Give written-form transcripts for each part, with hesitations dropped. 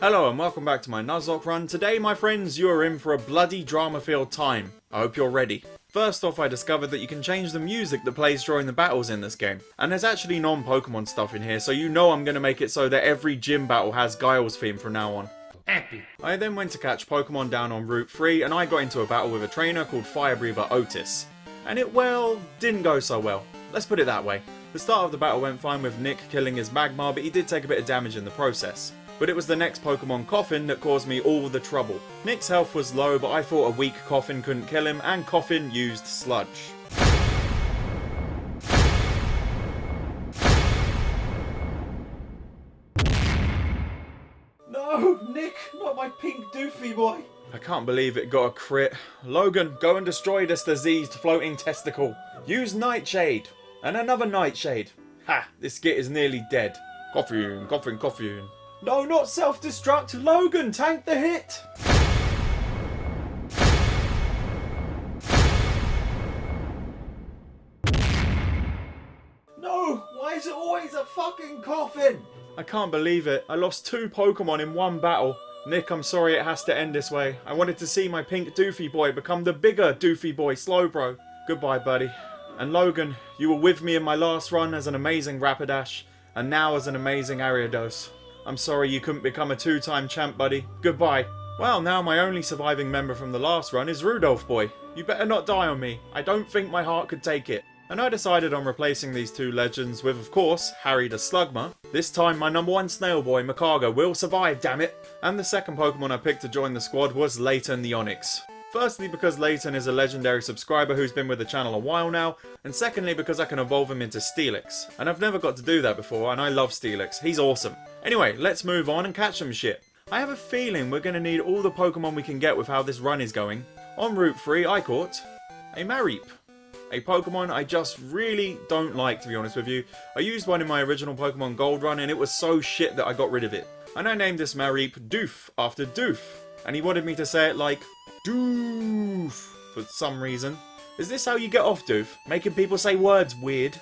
Hello and welcome back to my Nuzlocke run. Today, my friends, you are in for a bloody drama-filled time. I hope you're ready. First off, I discovered that you can change the music that plays during the battles in this game. And there's actually non-Pokemon stuff in here, so you know I'm going to make it so that every gym battle has Guile's theme from now on. Happy. I then went to catch Pokemon down on Route 3, and I got into a battle with a trainer called Fire Breather Otis. And it, well, didn't go so well. Let's put it that way. The start of the battle went fine with Nick killing his Magmar, but he did take a bit of damage in the process. But it was the next Pokemon, Coffin, that caused me all the trouble. Nick's health was low, but I thought a weak Coffin couldn't kill him, and Coffin used Sludge. No, Nick, not my pink doofy boy. I can't believe it got a crit. Logan, go and destroy this diseased floating testicle. Use Nightshade. And another Nightshade. Ha, this git is nearly dead. Coffin, Coffin, Coffin. No, not self-destruct! Logan, tank the hit! No! Why is it always a fucking Coffin? I can't believe it. I lost 2 Pokemon in one battle. Nick, I'm sorry it has to end this way. I wanted to see my pink Doofy boy become the bigger Doofy boy Slowbro. Goodbye, buddy. And Logan, you were with me in my last run as an amazing Rapidash, and now as an amazing Ariados. I'm sorry you couldn't become a 2-time champ, buddy. Goodbye. Well, now my only surviving member from the last run is Rudolph boy. You better not die on me. I don't think my heart could take it. And I decided on replacing these 2 legends with, of course, Harry the Slugma. This time my number 1 snail boy, Makaga, will survive, damn it. And the second Pokemon I picked to join the squad was Layton the Onyx. Firstly, because Layton is a legendary subscriber who's been with the channel a while now, and secondly because I can evolve him into Steelix. And I've never got to do that before, and I love Steelix. He's awesome. Anyway, let's move on and catch some shit. I have a feeling we're going to need all the Pokemon we can get with how this run is going. On Route 3, I caught a Mareep. A Pokemon I just really don't like, to be honest with you. I used one in my original Pokemon Gold run, and it was so shit that I got rid of it. And I named this Mareep Doof after Doof. And he wanted me to say it like Doof for some reason. Is this how you get off, Doof? Making people say words weird.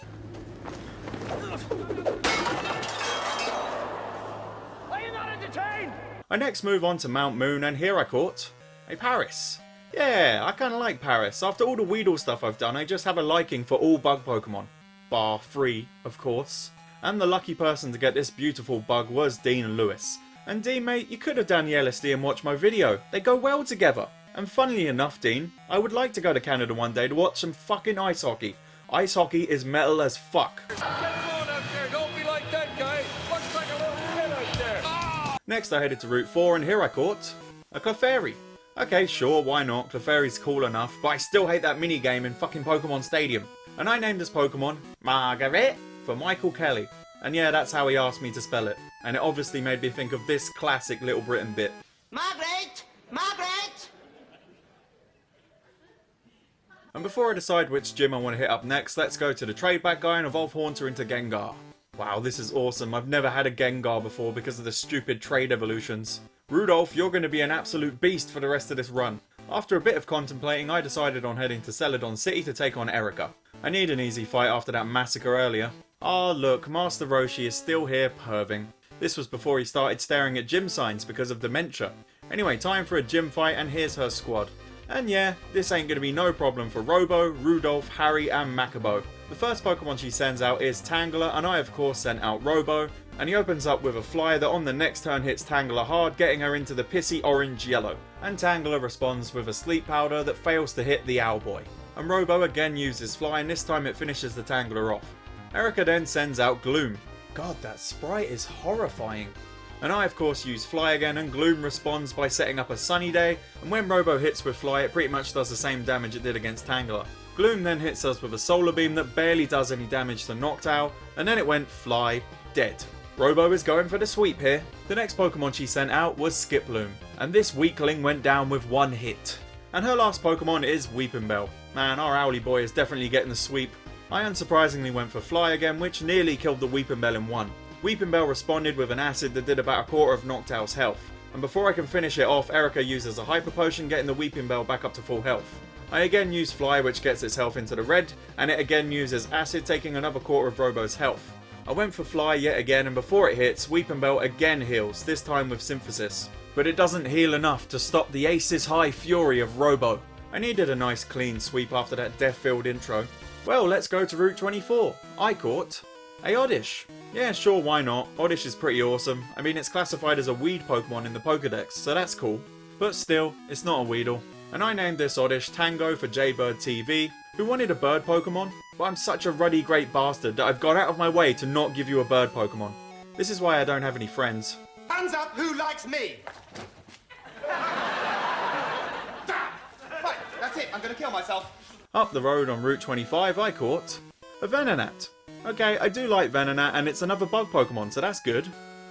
Are you not entertained? I next move on to Mount Moon, and here I caught a Paris. Yeah, I kinda like Paris. After all the Weedle stuff I've done, I just have a liking for all bug Pokemon. Bar 3, of course. And the lucky person to get this beautiful bug was Dean Lewis. And Dean, mate, you could have done the LSD and watched my video. They go well together. And funnily enough, Dean, I would like to go to Canada one day to watch some fucking ice hockey. Ice hockey is metal as fuck. Get along out there. Don't be like that guy. Looks like a little kid out there. Ah! Next I headed to Route 4, and here I caught a Clefairy. Okay, sure, why not? Clefairy's cool enough, but I still hate that minigame in fucking Pokemon Stadium. And I named this Pokemon Margaret for Michael Kelly. And yeah, that's how he asked me to spell it. And it obviously made me think of this classic Little Britain bit. Margaret! Margaret! And before I decide which gym I want to hit up next, let's go to the trade back guy and evolve Haunter into Gengar. Wow, this is awesome. I've never had a Gengar before because of the stupid trade evolutions. Rudolph, you're going to be an absolute beast for the rest of this run. After a bit of contemplating, I decided on heading to Celadon City to take on Erica. I need an easy fight after that massacre earlier. Ah, look, Master Roshi is still here perving. This was before he started staring at gym signs because of dementia. Anyway, time for a gym fight, and here's her squad. And yeah, this ain't going to be no problem for Robo, Rudolph, Harry and Makabo. The first Pokemon she sends out is Tangela, and I of course sent out Robo, and he opens up with a Fly that on the next turn hits Tangela hard, getting her into the pissy orange-yellow. And Tangela responds with a Sleep Powder that fails to hit the Owlboy. And Robo again uses Fly, and this time it finishes the Tangela off. Erica then sends out Gloom. God, that sprite is horrifying. And I of course use Fly again, and Gloom responds by setting up a Sunny Day, and when Robo hits with Fly it pretty much does the same damage it did against Tangela. Gloom then hits us with a Solar Beam that barely does any damage to Noctowl, and then it went Fly, dead. Robo is going for the sweep here. The next Pokemon she sent out was Skiploom, and this weakling went down with 1 hit. And her last Pokemon is Weepinbell. Man, our Owly boy is definitely getting the sweep. I unsurprisingly went for Fly again, which nearly killed the Weepinbell in 1. Weepinbell responded with an acid that did about a quarter of Noctowl's health. And before I can finish it off, Erica uses a Hyper Potion, getting the Weepinbell back up to full health. I again use Fly, which gets its health into the red, and it again uses Acid, taking another quarter of Robo's health. I went for Fly yet again, and before it hits, Weeping Belt again heals, this time with Synthesis. But it doesn't heal enough to stop the Aces High fury of Robo. I needed a nice clean sweep after that death-filled intro. Well, let's go to Route 24. I caught a Oddish. Yeah, sure, why not? Oddish is pretty awesome. I mean, it's classified as a weed Pokemon in the Pokedex, so that's cool. But still, it's not a Weedle. And I named this Oddish Tango for Jaybird TV, who wanted a bird Pokemon, but I'm such a ruddy great bastard that I've gone out of my way to not give you a bird Pokemon. This is why I don't have any friends. Hands up, who likes me? Damn! Right, that's it, I'm gonna kill myself. Up the road on Route 25, I caught a Venonat. Okay, I do like Venonat, and it's another bug Pokemon, so that's good.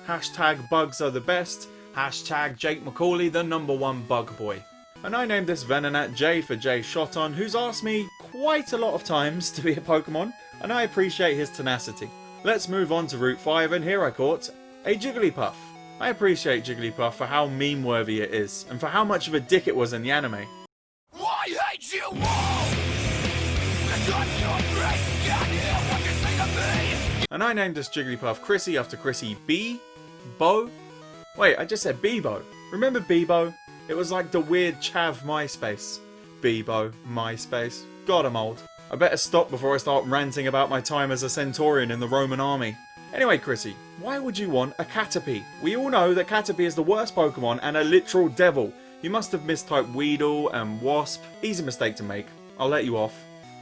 Hashtag bugs are the best. Hashtag Jake Macaulay, the #1 bug boy. And I named this Venonat J for Jay Shoton, who's asked me quite a lot of times to be a Pokemon, and I appreciate his tenacity. Let's move on to Route 5, and here I caught a Jigglypuff. I appreciate Jigglypuff for how meme-worthy it is, and for how much of a dick it was in the anime. I hate you all! Because you're great, can't hear what you say to me! And I named this Jigglypuff Chrissy after Chrissy Bo? Wait, I just said Bebo. Remember Bebo? It was like the weird chav MySpace. Bebo, MySpace. God, I'm old. I better stop before I start ranting about my time as a Centaurian in the Roman army. Anyway, Chrissy, why would you want a Caterpie? We all know that Caterpie is the worst Pokemon and a literal devil. You must have mistyped Weedle and Wasp. Easy mistake to make. I'll let you off.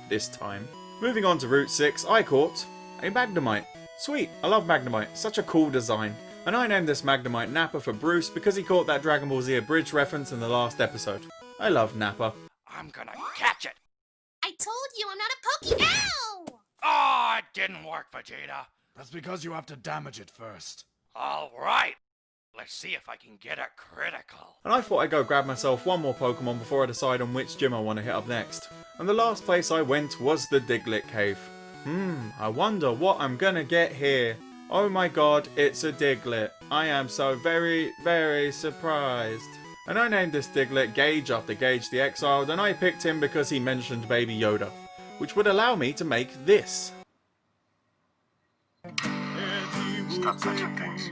This time. Moving on to Route 6, I caught a Magnemite. Sweet, I love Magnemite. Such a cool design. And I named this Magnemite Nappa for Bruce because he caught that Dragon Ball Z Abridged reference in the last episode. I love Nappa. I'm gonna catch it! I told you I'm not a Poke. Ow! Oh, it didn't work, Vegeta. That's because you have to damage it first. Alright, let's see if I can get a critical. And I thought I'd go grab myself one more Pokemon before I decide on which gym I want to hit up next. And the last place I went was the Diglett Cave. I wonder what I'm gonna get here. Oh my god, it's a Diglett. I am so very, very surprised. And I named this Diglett Gage after Gage the Exiled, and I picked him because he mentioned Baby Yoda, which would allow me to make this. Stop touching things.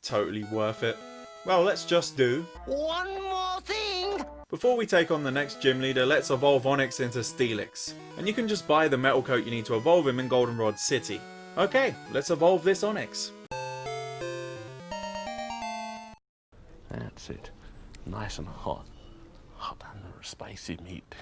Totally worth it. Well, let's just do One more thing. Before we take on the next gym leader, let's evolve Onyx into Steelix. And you can just buy the metal coat you need to evolve him in Goldenrod City. Okay, let's evolve this Onyx. That's it. Nice and hot. Hot and spicy meat.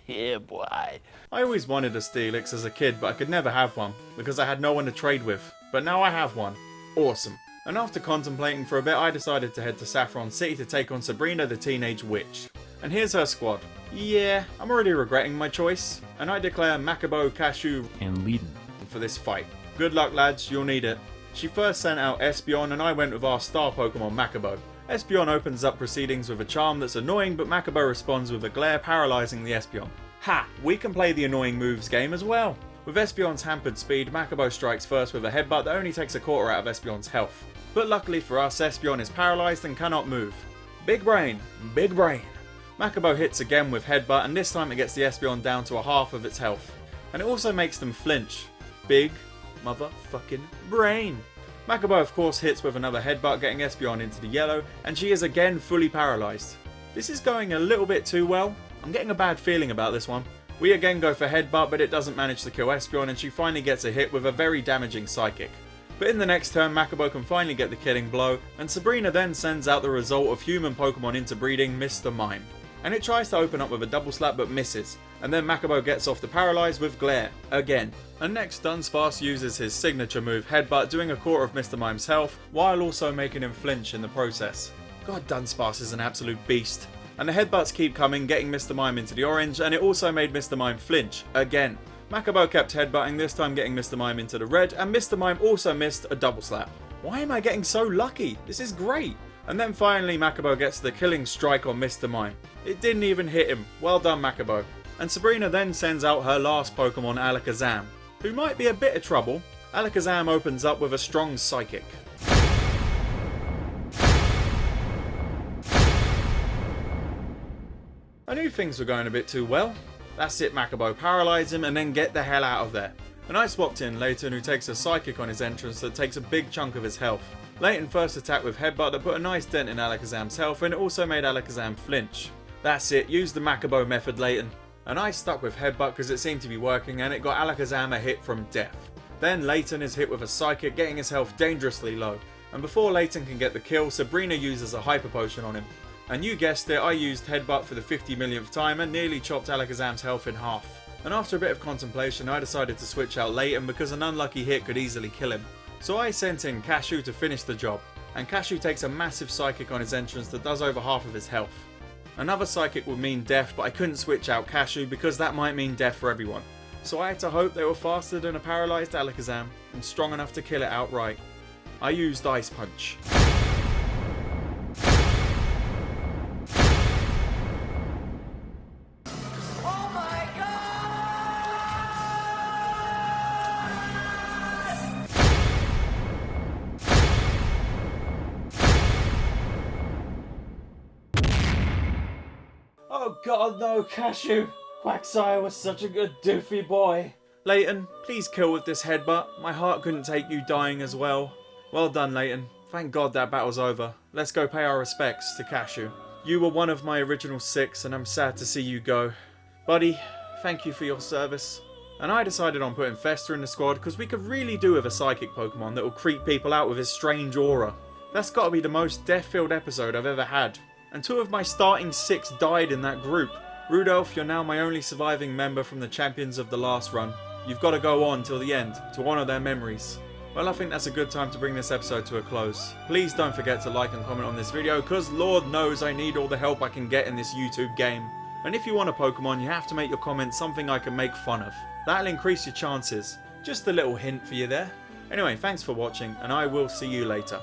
Yeah, boy. I always wanted a Steelix as a kid, but I could never have one, because I had no one to trade with. But now I have one. Awesome. And after contemplating for a bit, I decided to head to Saffron City to take on Sabrina the Teenage Witch. And here's her squad. Yeah, I'm already regretting my choice. And I declare Makabo, Cashew, and Leiden for this fight. Good luck, lads, you'll need it. She first sent out Espeon, and I went with our star Pokemon Makabo. Espeon opens up proceedings with a charm that's annoying, but Makabo responds with a glare, paralysing the Espeon. Ha! We can play the annoying moves game as well. With Espeon's hampered speed, Makabo strikes first with a headbutt that only takes a quarter out of Espeon's health. But luckily for us, Espeon is paralysed and cannot move. Big brain, big brain. Makabo hits again with headbutt, and this time it gets the Espeon down to a half of its health. And it also makes them flinch. Big motherfucking brain. Makabo of course hits with another headbutt, getting Espeon into the yellow, and she is again fully paralysed. This is going a little bit too well. I'm getting a bad feeling about this one. We again go for headbutt, but it doesn't manage to kill Espeon, and she finally gets a hit with a very damaging psychic. But in the next turn, Makabo can finally get the killing blow, and Sabrina then sends out the result of human Pokemon interbreeding, Mr. Mime. And it tries to open up with a double slap but misses, and then Makabo gets off the Paralyze with Glare, again. And next Dunsparce uses his signature move Headbutt, doing a quarter of Mr. Mime's health, while also making him flinch in the process. God, Dunsparce is an absolute beast. And the headbutts keep coming, getting Mr. Mime into the orange, and it also made Mr. Mime flinch, again. Makabo kept headbutting, this time getting Mr. Mime into the red, and Mr. Mime also missed a double slap. Why am I getting so lucky? This is great! And then finally Makabo gets the killing strike on Mr. Mime. It didn't even hit him. Well done, Makabo. And Sabrina then sends out her last Pokemon, Alakazam, who might be a bit of trouble. Alakazam opens up with a strong psychic. I knew things were going a bit too well. That's it, Makabo, paralyze him and then get the hell out of there. And I swapped in Leighton, who takes a psychic on his entrance that takes a big chunk of his health. Leighton first attacked with headbutt that put a nice dent in Alakazam's health, and it also made Alakazam flinch. That's it, use the Makabo method, Leighton. And I stuck with headbutt because it seemed to be working, and it got Alakazam a hit from death. Then Leighton is hit with a psychic, getting his health dangerously low. And before Leighton can get the kill, Sabrina uses a hyper potion on him. And you guessed it, I used headbutt for the 50 millionth time and nearly chopped Alakazam's health in half. And after a bit of contemplation, I decided to switch out Leighton because an unlucky hit could easily kill him. So I sent in Cashew to finish the job, and Cashew takes a massive psychic on his entrance that does over half of his health. Another psychic would mean death, but I couldn't switch out Cashew because that might mean death for everyone. So I had to hope they were faster than a paralysed Alakazam and strong enough to kill it outright. I used Ice Punch. Oh god no, Cashew! Quagsire was such a good doofy boy. Leighton, please kill with this headbutt. My heart couldn't take you dying as well. Well done, Leighton. Thank god that battle's over. Let's go pay our respects to Cashew. You were one of my original 6 and I'm sad to see you go. Buddy, thank you for your service. And I decided on putting Fester in the squad because we could really do with a psychic Pokemon that will creep people out with his strange aura. That's gotta be the most death-filled episode I've ever had. And 2 of my starting 6 died in that group. Rudolph, you're now my only surviving member from the champions of the last run. You've got to go on till the end, to honour their memories. Well, I think that's a good time to bring this episode to a close. Please don't forget to like and comment on this video, because Lord knows I need all the help I can get in this YouTube game. And if you want a Pokemon, you have to make your comments something I can make fun of. That'll increase your chances. Just a little hint for you there. Anyway, thanks for watching, and I will see you later.